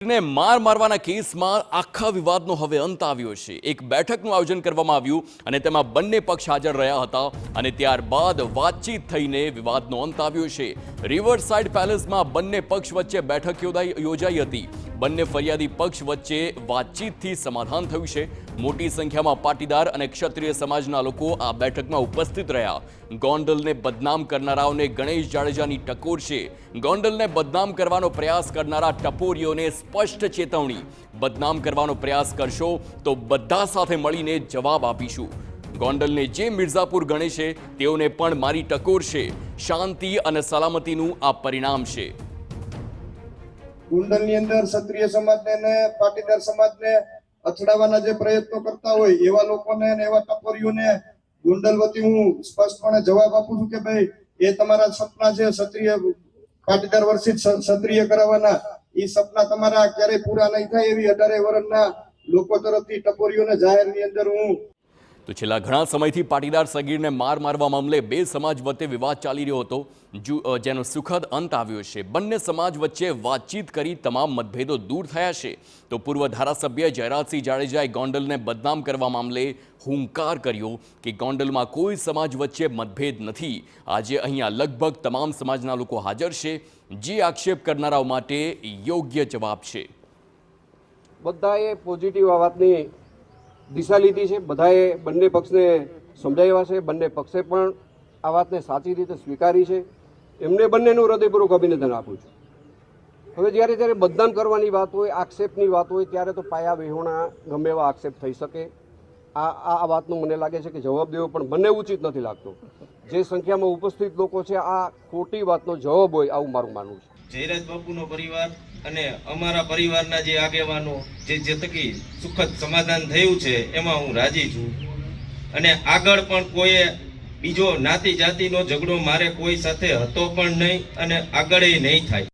ને મારવાના કેસમાં આખા વિવાદનો હવે અંત આવ્યો છે। એક બેઠકનું આયોજન કરવામાં આવ્યું અને તેમાં બંને પક્ષ હાજર રહ્યા હતા અને ત્યારબાદ વાતચીત થઈને વિવાદનો અંત આવ્યો છે। રિવરસાઇડ પેલેસમાં બંને પક્ષ વચ્ચે બેઠક યોજાઈ હતી। બંને ફરિયાદી પક્ષ વચ્ચે વાતચીતથી સમાધાન થયું છે। મોટી સંખ્યામાં પાટીદાર અને ક્ષત્રિય સમાજના લોકો આ બેઠકમાં ઉપસ્થિત રહ્યા। ગોંડલને બદનામ કરનારાઓને ગણેશ જાડેજાની ટકોર છે। ગોંડલને બદનામ કરવાનો પ્રયાસ કરનારા ટપોરીઓને સ્પષ્ટ ચેતવણી, બદનામ કરવાનો પ્રયાસ કરશો તો બધા સાથે મળીને જવાબ આપીશું। ગોંડલને જે મિર્ઝાપુર ગણે છે તેઓને પણ મારી ટકોર છે। શાંતિ અને સલામતીનું આ પરિણામ છે। ગોંડલની અંદર ક્ષત્રિય સમાજને અને પાટીદાર સમાજને અથડાવવાના જે પ્રયત્નો કરતા હોય એવા લોકોને અને એવા ટપોરીઓને ગોંડલ વતી હું સ્પષ્ટપણે જવાબ આપું છું કે ભાઈ એ તમારા સપના છે ક્ષત્રિય પાટીદાર વર્ષિત ક્ષત્રિય કરાવવાના, એ સપના તમારા ક્યારેય પૂરા નહીં થાય એવી 18 વર્ષના લોકો તરફથી ટપોરીઓને જાહેરની અંદર હું તો છેલ્લા ઘણા સમયથી પાટીદાર સગીરને મારવા મામલે બે સમાજ વચ્ચે વિવાદ ચાલી રહ્યો હતો, જેનો સુખદ અંત આવ્યો છે। બંને સમાજ વચ્ચે વાતચીત કરી તમામ મતભેદો દૂર થયા છે। તો પૂર્વ ધારાસભ્ય જયરાજસિંહ જાડેજાએ ગોંડલને બદનામ કરવા મામલે હુંકાર કર્યો કે ગોંડલમાં કોઈ સમાજ વચ્ચે મતભેદ નથી। આજે અહીંયા લગભગ તમામ સમાજના લોકો હાજર છે, જે આક્ષેપ કરનારાઓ માટે યોગ્ય જવાબ છે। બધાએ પોઝિટિવ આ વાતની દિશા લીધી છે। બધાએ બંને પક્ષને સમજાવ્યા છે। બંને પક્ષે પણ આ વાતને સાચી રીતે સ્વીકારી છે। એમને બંનેનું હૃદયપૂર્વક અભિનંદન આપું છું। હવે જ્યારે બદનામ કરવાની વાત હોય, આક્ષેપની વાત હોય, ત્યારે તો પાયા વિહોણા ગમે એવા આક્ષેપ થઈ શકે। આ વાતનું મને લાગે છે કે જવાબ દેવો પણ બંને ઉચિત નથી લાગતો। જે સંખ્યામાં ઉપસ્થિત લોકો છે આ ખોટી વાતનો જવાબ હોય આવું મારું માનવું છે। જયરાજ બાપુનો પરિવાર અને અમારા પરિવારના જે આગેવાનો જે થકી સુખદ સમાધાન થયું છે એમાં હું રાજી છું અને આગળ પણ કોઈએ બીજો જ્ઞાતિ જાતિનો ઝઘડો મારે કોઈ સાથે હતો પણ નહીં અને આગળ નહીં થાય।